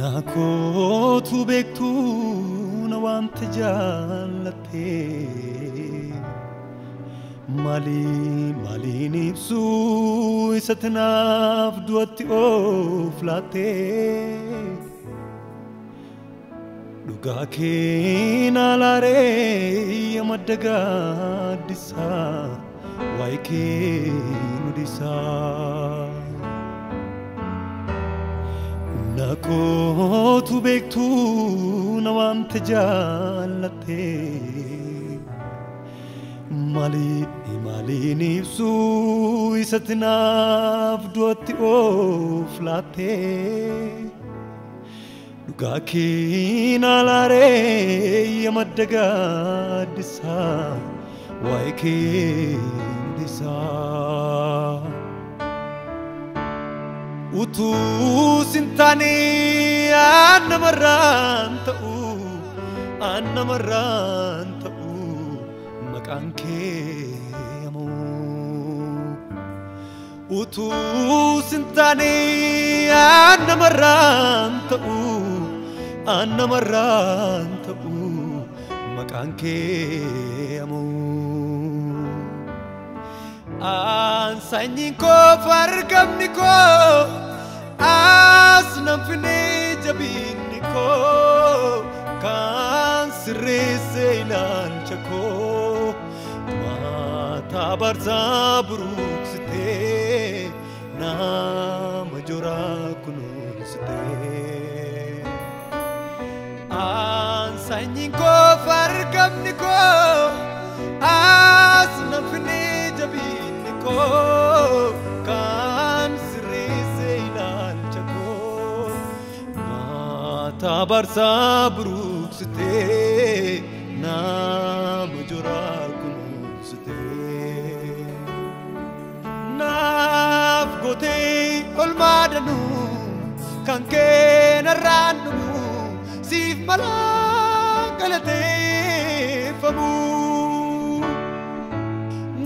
Nakotu bektu na wanta jaalate mali nibsu isatnaaf duatti oflaate dhugaa keena laaree yamaddaga disa waa'ee kee nudisa Nakotu bektu na wanta jaalate mali nibsu isatnaaf duatti oflaate dhugaa keena laaree yamaddaga disa waa'ee kee nudisa Utu sintani anna marran ta'u maqaan kee yamu Utu sintani anna marran ta'u maqaan kee yamu An sanyiin koo fargamni koo as namfine jabinni koo kan sirreesse ilaalcha koo mataa barsaa buruuksitee nama joraa kunuunsitee An sanyiin koo fargamni koo as namfine jabinni koo kan sirreesse ilaalcha koo mataa barsaa buruuksitee nama joraa kunuunsitee naaf gootee olmaa danuu kan keenarraan dhumuu siif malaa galateeffamuu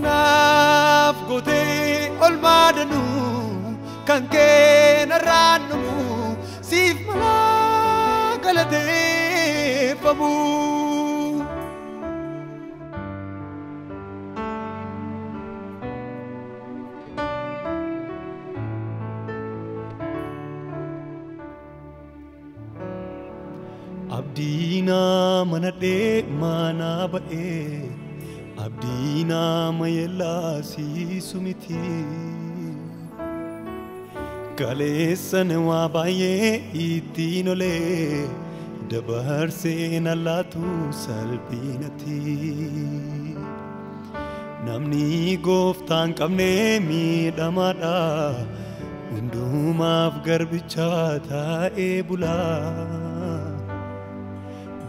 Naaf gootee olmaa danuu kan keenarraan dhumuu siif malaa galateeffamuu Abdiina manadhee maanaa ba'ee Abdiina mayelaasiisu miti Kaleessan waa baay'ee ittiin olee dabarsee nalaatu salphinatti Namni gooftaan qabne miidhamaadha hundumaaf garbicha taa'ee bulaa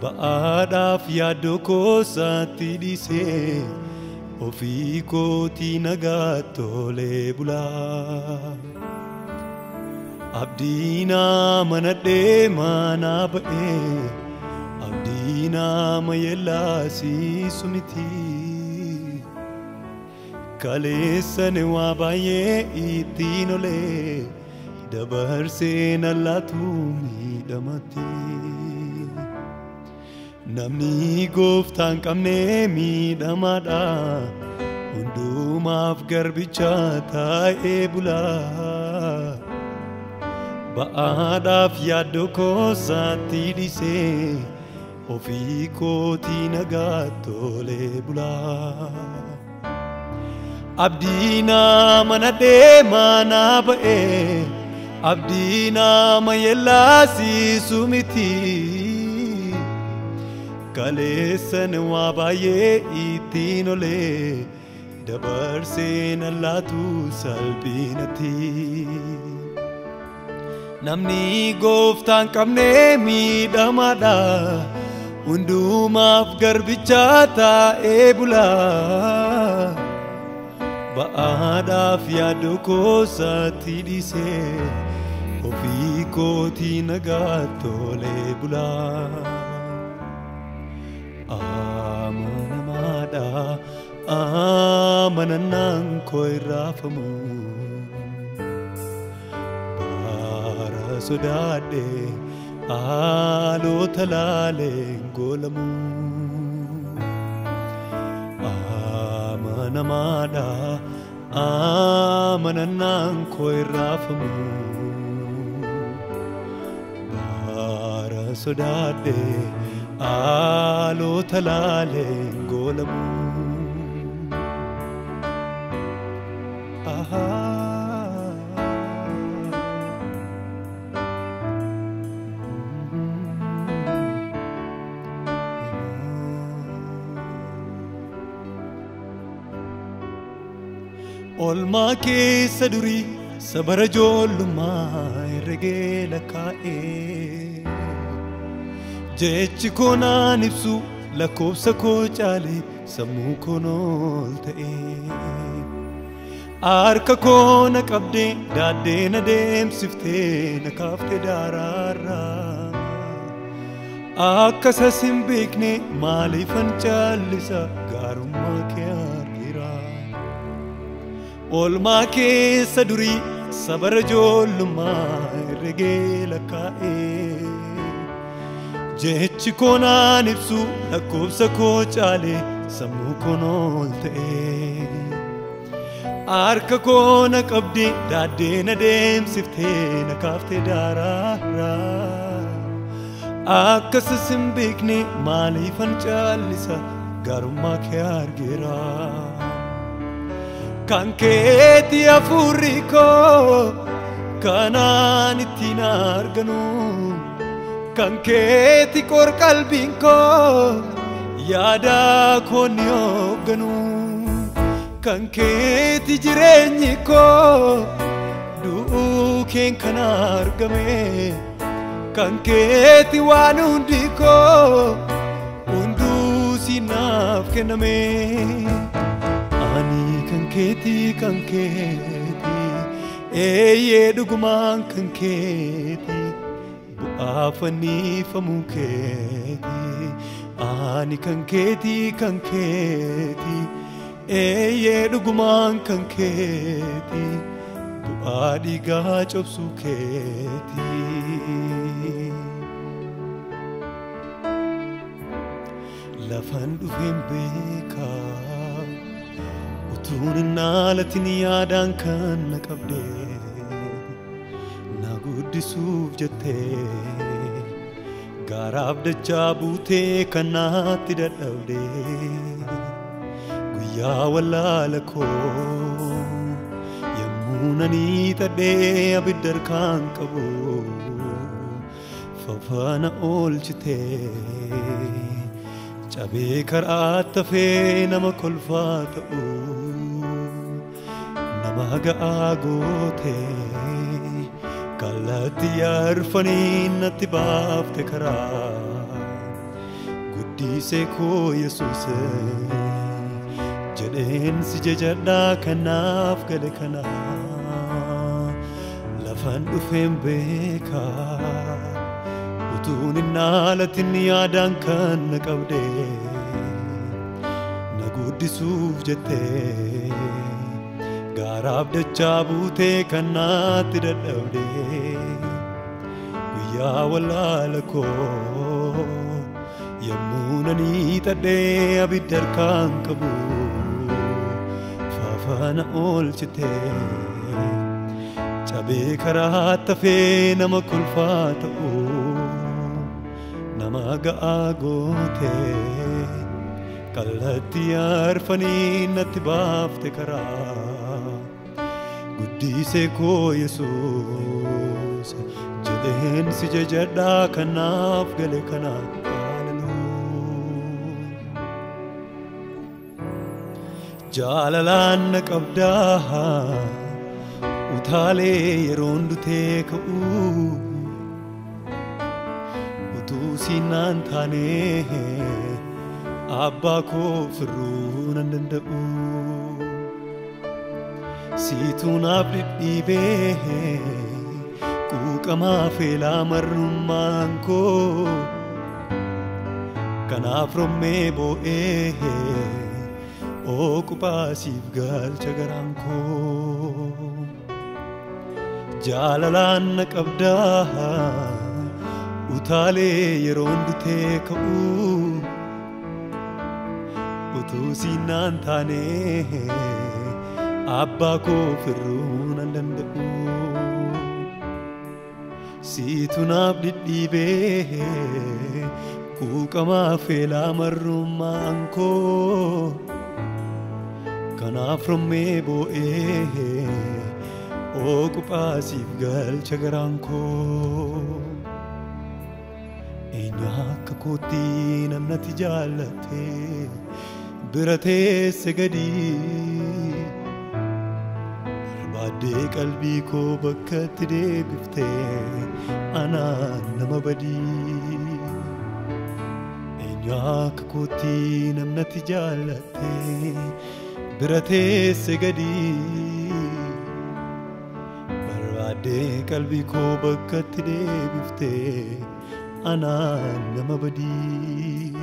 Ba'aadhaaf yaaddoo koosaatti dhiisee ofii kootii nagaa tolee bulaa Abdiina manadhee maanaa ba'ee Abdiina mayelaasiisu miti Kaleessan waa baay'ee ittiin olee dabarsee nalaatu miidhamatti Namni gooftaan qabne miidhamaadha hundumaaf garbicha taa'ee bulaa Ba'aadhaaf yaaddoo koosaatti dhiisee ofii kootii nagaa tolee bulaa Abdiina manadhee maanaa ba'ee Abdiina mayelaasiisu miti Kaleessan waa baay'ee ittiin olee dabarsee nalaatu salphinatti Namni gooftaan qabne miidhamaadha hundumaaf garbicha taa'ee bulaa Ba'aadhaaf yaaddoo koosaatti dhiisee ofii kootii nagaa tolee bulaa Amanamaadha amanannaan koo irraafamu bara sodaadhe haalota laaleen goolamu amanamaadha amanannaan koo irraafamu baara sodaadhe haalota laaleen goolamu Olmaa keessa durii sabara ijoollummaa herregee lakkaa'ee jechi koo naan ibsu lakkoofsa koo caalee sammuu koo ol ta'ee harka koo na qabdee daaddee na deemsiftee na kaaftee daaraarraa akka sas hin beekne maaliifan caallisa gaarummaa kee argira Olmaa keessa durii sabara ijoollummaa herregee lakkaa'ee jechi koo naan ibsu lakkoofsa koo caalee sammuu koo ol ta'ee harka koo na qabdee daaddee na deemsiftee na kaaftee daaraarraa akka sas hin beekne maaliifan caallisa gaarummaa kee argira Kan keeti hafuurri koo kanaan ittiin arganu Kan keeti qor qalbiin koo yaada koo ni hoogganu Kan keeti jireenyi koo du'uu keen kan argame Kan keeti waan hundi koo hunduu siinaaf kenname Ani kan keeti eeyyee dhugumaan kan keeti bu'aa fannifamuu keeti Ani kan keeti eeyyee dhugumaan kan keeti bu'aa dhiigaa cobsuu keeti Lafan dhufeen beekaa Utuun inaalatin yaadaan kan na qabdee na guddisuuf jettee gaaraaf dachaa buutee kan naatti dadhabdee guyyaa wallaala koo yommuu nanii xadhee abidda harkaan qabu fafaana oolchitee cabee karaa tafee nama kolfaa ta'u nama ga'aa gootee kallattii arfanii natti baafte karaa guddisee koo Yesuus jedheen si jajadhaa kanaaf gale kana lafan dhufeen beekaa Utuun inaalatin yaadaan kan na qabdee na guddisuuf jettee gaaraaf dachaa buutee kan naatti dadhabdee guyyaa wallaala koo yommuu nanii xadhee abidda harkaan qabu fafaana oolchitee cabee karaa tafee nama kolfaa ta'u nama ga'aa gootee kallattii arfanii natti baafte karaa guddisee koo Yesuus jedheen si jajadhaa kanaaf gale kana jaalalaan na qabdaa utaalee yeroon dutee ka'uu utuu siinaan taanee abbaa koo firruu nan danda'u siituu naaf dhidhiibee quuqamaa feelaa marrummaan koo kanaaf rommee boo'ee Ookuphaasiif galcha garaan koo jaalalaan na qabdaa utaalee yeroon dutee ka'uu utuu siinaan taane abbaa koo firruu nan danda'u siitu naaf dhidhiibee quuqamaa feelaa marrummaan koo kanaaf rommee boo'ee ookuphaasiif galcha garaan koo eenyu akka kootti namnatti jaallate bira teesse gadii barbaaddee qalbii koo bakkatti deebiftee anaan nama badii eenyu akka kootti namnatti jaallate bira teesse gadii barbaaddee qalbii koo bakkatti deebiftee anaan nama badii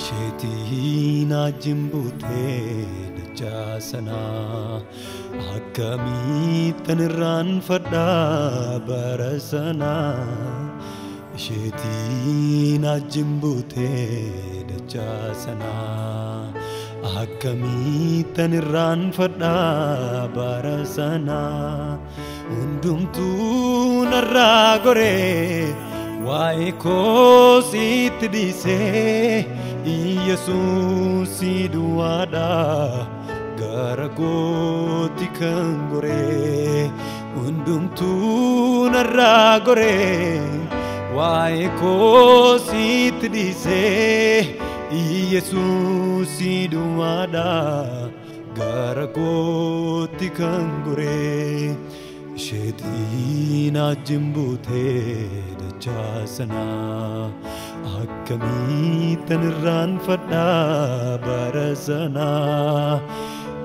isheetiin ajjin buutee dachaa sanaa akkamittan irraanfadhaa bara sanaa isheetiin ajjin buutee dachaa sanaa akkamittan irraanfadhaa bara sanaa hundumtuu narraa goree waa'ee koo sitti dhiisee Yesuusii duwwaadhaa gara kootti kan goree hundumtuu narraa goree waa'ee koo sitti dhiisee Yesuusii duwwaadhaa gara kootti kan goree isheetiin ajjin buutee dachaa sanaa akkamittan irraanfadhaa bara sanaa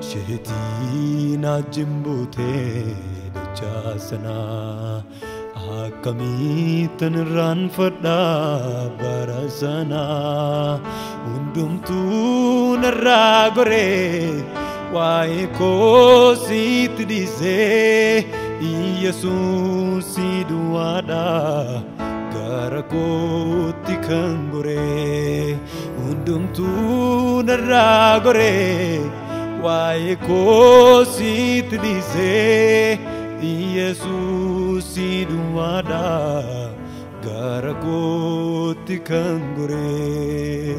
isheetiin ajjin buutee dachaa sanaa akkamittan irraanfadhaa bara sanaa hundumtuu narraa goree waa'ee koo sitti dhiisee Yesuusii duwwaadhaa gara kootti kan goree hundumtuu narraa goree waa'ee koo sitti dhiisee Yesuusii duwwaadhaa gara kootti kan goree